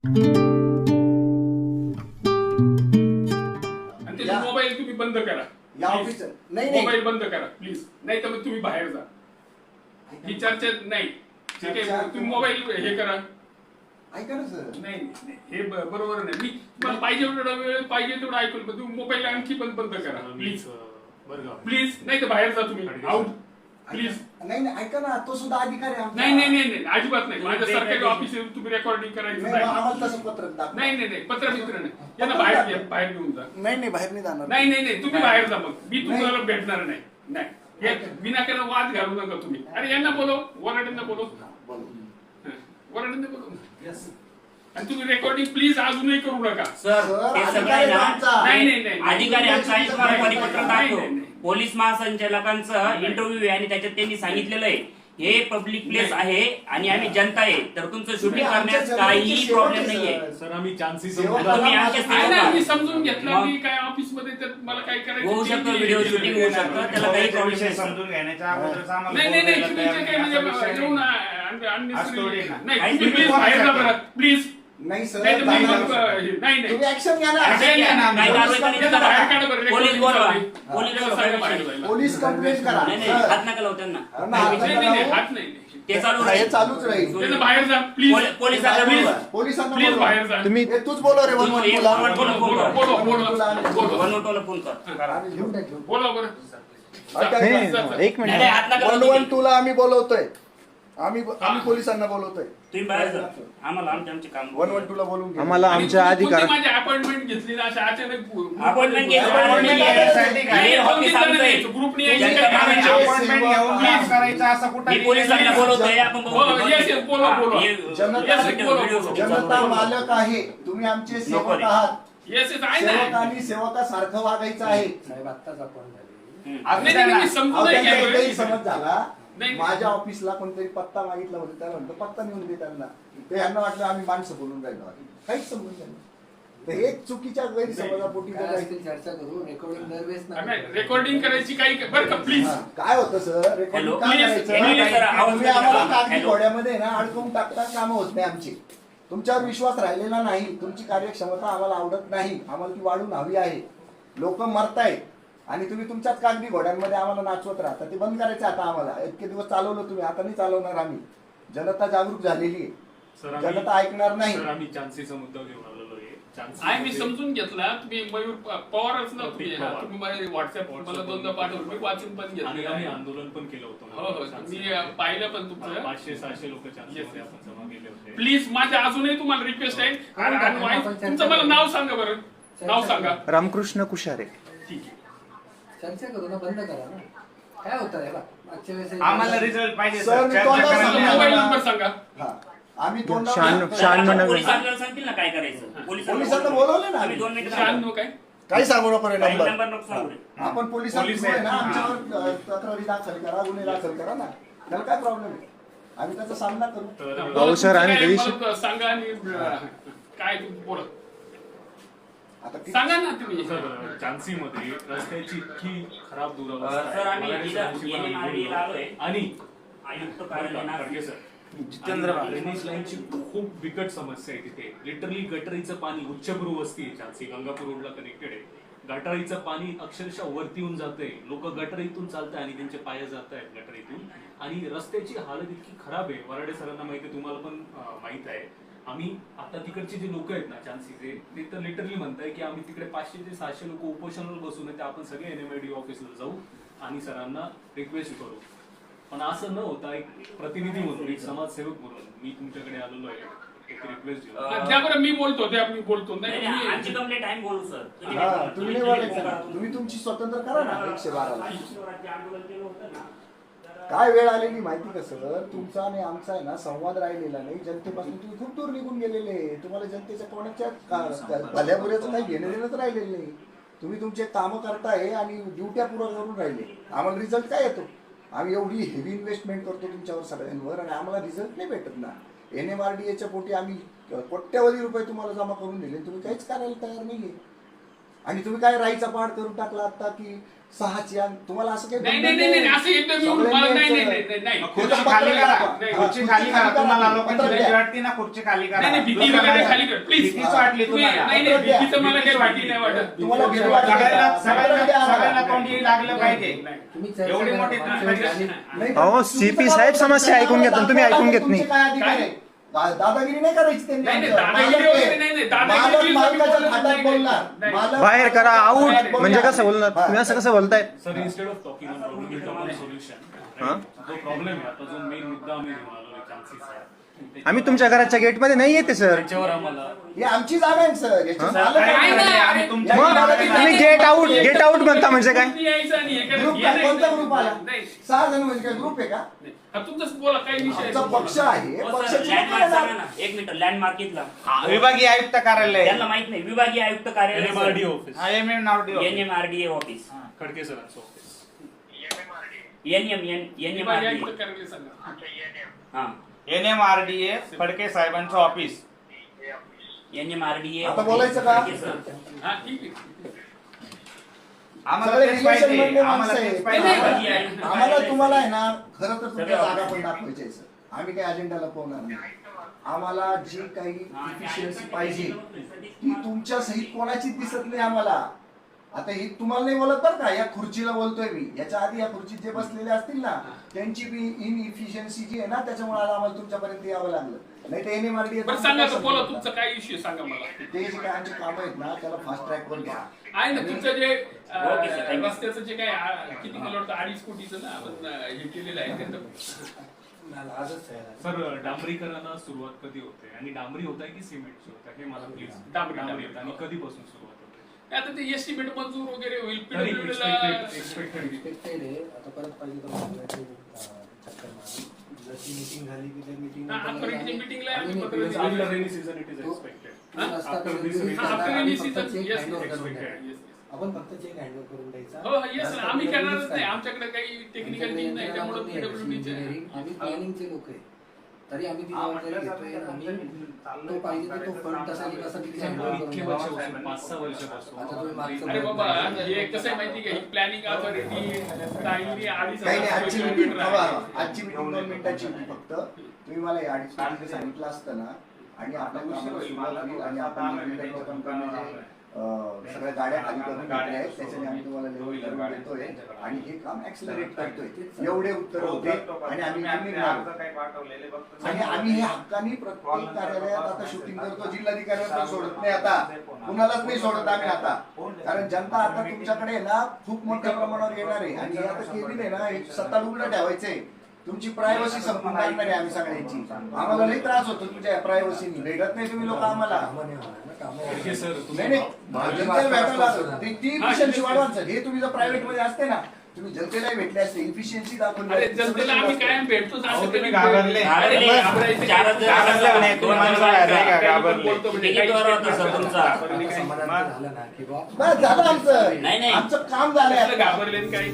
आणि ते मोबाईल तुम्ही बंद करा. नाही मोबाईल बंद करा प्लीज, नाही तर मग तुम्ही बाहेर जा. ही चर्चा नाही. ठीक आहे, तुम्ही मोबाईल हे करा. ऐका ना सर. नाही हे बरोबर नाही. मी तुम्हाला पाहिजे तेवढा वेळ पाहिजे तेवढं ऐकून, पण तुम्ही मोबाईल आणखी पण बंद करा प्लीज. प्लीज, नाही तर बाहेर जा तुम्ही. Out please. नाही ऐका ना, तो सुद्धा अधिकारी आहे. नाही नाही नाही नाही, अजिबात नाही. माझ्या सरकारी ऑफिस तुम्ही रेकॉर्डिंग करायचं आम्हाला तसं पत्र नाही नाही नाही, पत्र मित्र नाही. यांना बाहेर बाहेर घेऊन जा. नाही बाहेर नाही जाणार. नाही नाही नाही, तुम्ही बाहेर जा. मग मी तुम्हाला भेटणार नाही. नाही, हे विनाकारण वाद घालू नका तुम्ही. अरे यांना बोलो, वराड्यांना बोलो, वराड्यांना बोलो. आणि तुम्ही रेकॉर्डिंग प्लीज अजूनही करू नका. सर हे सगळं आहे ना, नाही नाही नाही, अधिकारी आमचा आहे, तुम्हाला परिपत्रक दाखवतो. पोलीस महासंचालकांचं इंटरव्ह्यू आहे आणि त्याच्यात त्यांनी सांगितलेलं आहे हे पब्लिक प्लेस आहे आणि आम्ही जनता आहे, तर तुमचं शूटिंग करण्यास काहीही प्रॉब्लेम नाहीये. सर आम्ही चान्सेस तुम्ही आमच्या मी समजून घेतलं. मी काय ऑफिस मध्ये तर मला काय करायचं होऊ शकतो, व्हिडिओ शूटिंग होऊ शकतं, त्याला काही प्रॉब्लेम नाही. समजून घेण्याच्या अगोदरच आम्हाला नाही नाही नाही, तुम्ही जे काही म्हणजे येऊन नाही, तुम्ही प्लीज बाहेर जा बरं प्लीज. नाही सर. नाही नाही तुम्ही ऍक्शन घ्या ना. काही कारवाई करायची तर बाहेर काढा बरं. पोलीस बोलवा, पोलीस पोलीस कंप्लेंट करा. नाही नाही, हात नका लावू त्यांना. नाही नाही, हात नाही. ते चालू हे राहील. चालूच राहील. त्यांना बाहेर जा प्लीज. पोलिसांना प्लीज बोलवा. पोलिसांना प्लीज बोलवा. बाहेर जा. हे तूच बोलव रे. बोलो, बोलो, बोलो. बोलो. वनवटोला फोन कर. बोला बरं. एक मिनिट. नाही, नाही, हात नका लावू. 112 ला आम्ही बोलवतोय. आम्ही पोलिसांना बोलवतोय. तुम्ही बाहेर जा. आम्हाला आमचे काम 112 ला बोलून घ्या. आम्हाला आमच्या अधिकार माझी अपॉइंटमेंट घेतली ना अशा अचानक अपॉइंटमेंट घ्यायची ऑफिस आमचं आहे. ग्रुपने अपॉइंटमेंट घेऊन काम करायचं असं कुठं मी पोलिसांना बोलवतोय, आपण जनता मालक आहे. तुम्ही आमचे सेवक आहात. सेवक आणि सेवकासारखं वागायचं आहे. समजून समज झाला. नाही. माझ्या ऑफिसला कोणतरी पत्ता मागितला होता, त्याला म्हणतो पत्ता नेऊन दे त्यांना. ते यांना वाटलं आम्ही माणसं बोलून राहिलो. काहीच समजून झालं. तर एक चुकीच्या गैरसमजापोटी चर्चा करू. रेकॉर्डिंग दरवेळेस रेकॉर्डिंग करायची काही बरं का प्लीज. काय होतं सर, रेकॉर्डिंग का करायचं? तुम्ही आम्हाला कागदी घोड्यामध्ये ना अडकवून टाकता. कामं होत नाही आमची. तुमच्यावर विश्वास राहिलेला नाही. तुमची कार्यक्षमता आम्हाला आवडत नाही. आम्हाला ती वाढून हवी आहे. लोक मरतायत आणि तुम्ही तुमच्याच कागदी घोड्यांमध्ये आम्हाला नाचवत राहता. ते बंद करायचं आता आम्हाला. इतके दिवस चालवलं तुम्ही, आता नाही चालवणार आम्ही. जनता जागरूक झालेली आहे. जनता ऐकणार नाही. सर आम्ही चान्सेसचा मुद्दा घेऊन आलेलो आहे. मी समजून घेतला. तुम्ही मयूर पवारच ना तुम्ही मला व्हॉट्सअप मला दोनदा पाठवलं. मी वाचून पण घेतलं. आम्ही आंदोलन पण केलं होतं. हो मी पाहिलं पण तुमचं. 500-600 लोक चान्सेसमध्ये आपण जमा केले होते. प्लीज माझ्या अजूनही तुम्हाला रिक्वेस्ट आहे. तुमचं मला नाव सांगा बरं. नाव सांगा. रामकृष्ण कुशारे. ठीक आहे. चर्चा करू ना, बंद करा ना. काय होतं याला मागच्या वेळेस आम्हाला रिझल्ट पाहिजे सर, मी तोंडावर सांगतो. मोबाईल नंबर सांगा. आम्ही पोलिसांना सांगतील ना काय करायचं. पोलिसांना बोलवले ना आम्ही 2 मिनिटं काय काही सांगू नको रे. नंबर नंबर नको सांगू रे. आपण पोलिसांना ना आमच्यावर तक्रारी दाखल करा, गुन्हे दाखल करा ना. त्याला काय प्रॉब्लेम आहे? आम्ही त्याचा सामना करू. भाऊ सर आणि काय दिवशी मला सांगा आणि काय तुम्ही बोला. आता सांगा ना तुम्ही. चान्सी मध्ये रस्त्याची इतकी खराब सर दुरावस्था आम्ही इथं आलोय आणि आयुक्त कार्यालय जितेंद्र ड्रेनेज लाईनची खूप बिकट समस्या आहे तिथे. लिटरली गटरीचं पाणी, उच्चभ्रू वस्ती आहे चान्सी, गंगापूर रोडला कनेक्टेड आहे. गटारीचं पाणी अक्षरशः वरती येऊन जातंय. लोक गटरीतून चालताय आणि त्यांचे पाय जात आहेत गटरीतून. आणि रस्त्याची हालत इतकी खराब आहे. वराडे सरांना माहिती आहे, तुम्हाला पण माहित आहे. आम्ही आता तिकडचे जे लोक आहेत ना चान्सीचे, ते तर लिटरली म्हणताय की आम्ही तिकडे 500 ते 700 लोक उपोषणाला बसून ते आपण सगळे NMID ऑफिसला जाऊ आणि सरांना रिक्वेस्ट करू. पण असं न होता एक प्रतिनिधी म्हणून, एक समाजसेवक म्हणून मी तुमच्याकडे आलेलो आहे. एक रिक्वेस्ट घेऊन. त्याबरोबर मी बोलतो. मी बोलतो. नाही आमची कंप्लेंट आहे बोलू सर. तुम्ही नाही बोलायचं. तुम्ही तुमची स्वतंत्र करा ना. 112 ला आंदोलन केलं होतं ना. काय वेळ आलेली माहिती का सर? तुमचा आणि आमचा आहे ना संवाद राहिलेला नाही. जनतेपासून तुम्ही खूप दूर निघून गेलेले. तुम्हाला जनतेच्या कोणाच्या भल्याबुऱ्याचं काही घेणं देणंच राहिलेलं नाही. तुम्ही तुमचे कामं करताय आणि ड्युट्या पुरा करून राहिले. आम्हाला रिझल्ट काय येतो? आम्ही एवढी हेवी इन्व्हेस्टमेंट करतो तुमच्यावर सगळ्यांवर आणि आम्हाला रिझल्ट नाही भेटत ना. NMRDAच्या पोटी आम्ही कोट्यवधी रुपये तुम्हाला जमा करून दिले. तुम्ही काहीच करायला तयार नाहीये. आणि तुम्ही काय राईचा पाठ करून टाकला आता की 6ची आणि तुम्हाला असं काही नाही बंधन नाही नाही नाही, असं एकदम येऊन मला नाही नाही नाही नाही खुर्ची खाली करा, खुर्ची खाली करा. तुम्हाला लोकांची भीती वाटते ना, खुर्ची खाली करा. नाही नाही, भीती वगैरे खाली कर प्लीज. भीतीच वाटली तुम्हाला. नाही नाही, भीतीचं मला काही वाटी नाही वाटत. तुम्हाला भीती वाटते का? सगळ्यांना तोंडी लागलं पाहिजे. तुम्ही चर्चा एवढी करा, मोठी मागच्या वेळेस आली. नाही, अहो, CP साहेब समस्या ऐकून घेतात, तुम्ही ऐकून घेत नाही. तुमचे काय अधिकार आहे? दादागिरी नाही करायची त्यांनी. नाही, नाही, आमचं. दादागिरी मालक वगैरे नाही, नाही, दादागिरी मालक तुम्ही मालकाच्या बोलत खात्यात नाही. बोलणार. नाही. मालक बाहेर करा, आऊट बोलणार. म्हणजे कसं बोलणार तुम्ही, असं कसं बोलताय? Sir instead of talking on problem will talk on solution. हा? जो प्रॉब्लेम आहे आता, जो मेन मुद्दा आम्ही घेऊन आलो चान्सेस आहे आम्ही तुमच्या घराच्या गेटमध्ये नाही येते सर. त्याच्यावर आम्हाला ही आमची जागा आहे सर. याची मालक नाही, आहे. नाही, आम्ही तुमच्या मग तुम्ही गेट आउट म्हणता म्हणजे काय? यायचं आणि हे करायचं. ग्रुप हे काय? नाही. कोणता ग्रुप आला? नाही 6 जण म्हणजे काय ग्रुप आहे का? नाही. हा, तुमचंच बोला काही विषय आमचा पक्ष आहे. हो, सर, पक्षाची लँडमार्क लोकं सांगा ना, एक मिनिट, लँडमार्क इथला विभागीय आयुक्त कार्यालय, त्यांना माहित नाही, विभागीय आयुक्त कार्यालय NMRD office, NMRDA office, Khadke सरांचं ऑफिस. विभागीय NMRDA आयुक्त कार्यालय सांगा. हा NMRDA फडके साहेबांचं ऑफिस. NMRDA आता बोलायचं का? हा ठीक आहे. आम्हाला सगळे तेच relation पाहिजे, मधले आम्हाला माणसं तेच आहेत. पाहिजे. नाही, नाही. आम्हाला तुम्हाला आहे ना खरं तर तुमच्या सगळं जागा पण दाखवायच्या आहे सर. आम्ही काही अजेंडा लपवणार नाही. आम्हाला जी काही इफिशियन्सी पाहिजे ती तुमच्या सहित कोणाचीच दिसत नाही आम्हाला. आता ही तुम्हाला नाही बोलत बरं का, या खुर्चीला बोलतोय मी. याच्या आधी या खुर्चीत जे बसलेले असतील ना त्यांची बी इनइफिशियन्सी जी आहे ना त्याच्यामुळे आम्हाला तुमच्यापर्यंत यावं लागलं. नाही तर NMRDA बरं सांगा तर बोला तुमचा काय इश्यू सांगा मला. ते जे काय आमचे काम आहेत ना त्याला फास्ट ट्रॅक वर घ्या. आहे ना तुमचं जे ओके, सर, thank you. रस्त्याचं जे काय किती मला वाटतं 2.5 कोटीचं ना आपण हे केलेलं आहे त्याचं. आजच आहे. सर डांबरीकरणाला सुरुवात कधी होते आणि डांबरी होत आहे की सिमेंटची होत आहे हे मला प्लीज. डांबरी. होत आणि कधीपासून सुरुवात होते? आता ते एस्टिमेट मंजूर वगैरे होईल. तरी PWD ला expected. Expected आहे. आता परत पाहिजे तर मला ते, चक्कर मारा. जशी मीटिंग झाली की त्या मीटिंग हा, आजपर्यंतच्या meeting ला आम्ही पत्र तो दिलं. After rainy season it is expected. रस्ता After कधी this दिवशी season. हा, आता after आम्ही rainy फक्त season, check yes, handover yes, करून expected. द्यायचा. Yes, yes. आपण फक्त चेक हँडओव्हर करून द्यायचा. हो येस रस्ता आम्ही आपल्याला करणारच दिसत नाही. आहे. आमच्याकडे काही टेक्निकल आमच्याकडे टीम नाही यंत्रणा त्यामुळे नाही आहे, PWD चे engineering. आम्ही प्लॅनिंगचे लोक आहे. तरी आम्ही ती हा, जबाबदारी म्हटलं घेतोय. तर आम्ही चाललंय तो पाहिजे तर तो करायचं फंड काम कसा चालू कसा आहे. तिथे हँडओव्हर करून इतके द्यावा. वर्षापासून 5-6 वर्षापासून आता तुम्ही मागचं अरे बाबा हे कसं आहे माहिती का ही प्लॅनिंग अथॉरिटी टाइमली काही नाही. आजची मीटिंग आजची मीटिंग 2 मिनिटाची होती फक्त. तुम्ही मला हे 2.5 मिनिटं सांगितलं असतं ना आणि आपल्या कामाला सुरुवात होईल आणि आपण निर्मितीच्या कंपनीचे सगळ्या गाड्या खाली करून घेतल्या आहेत त्याच्याने आम्ही तुम्हाला लेवल करून देतोय आणि हे काम ऍक्सलरेट करतोय. एवढे उत्तर होते आणि आम्ही निघणार. काही पाठवलेले बघतो. आणि आम्ही हे हक्कानी प्रत्येक कार्यालयात आता शूटिंग करतो. जिल्हाधिकाऱ्यांना पण सोडत नाही आता, कुणालाच नाही सोडत आम्ही आता. कारण जनता आता तुमच्याकडे ना खूप मोठ्या प्रमाणावर येणार आहे आणि हे आता केली नाही ना हे सत्ता उघडं ठेवायचंय. तुमची प्रायव्हसी संपून टाकणार आहे आम्ही सगळ्यांची. आम्हाला लई त्रास होतो तुमच्या प्रायव्हसीनी. भेटत नाही तुम्ही लोक आम्हाला. कामं नाही होणार ना, कामं खडके होणार. सर नाही तुम्ही नाही जनतेला भेटायला लागतं. ती efficiency वाढवायचं. हे तुम्ही जर प्रायव्हेट मध्ये असते ना तुम्ही जनतेलाही भेटले असते. इफिशियन्सी दाखवली अरे असते. जनतेला आम्ही कायम भेटतोच अहो, असं तुम्ही कधी घाबरले. अरे घाबरले. घाबरायचं चारच जण घाबरले म्हणे. दोन माणसं माणसं बाहेर नाही का? काही पण घाबरले. बोलतो म्हणजे किती काही वर होता सर तुमचा? आता समाधान झालं ना की बा बस झालं आमचं. नाही, नाही. आमचं काम झालंय आपलं आता. घाबरले काही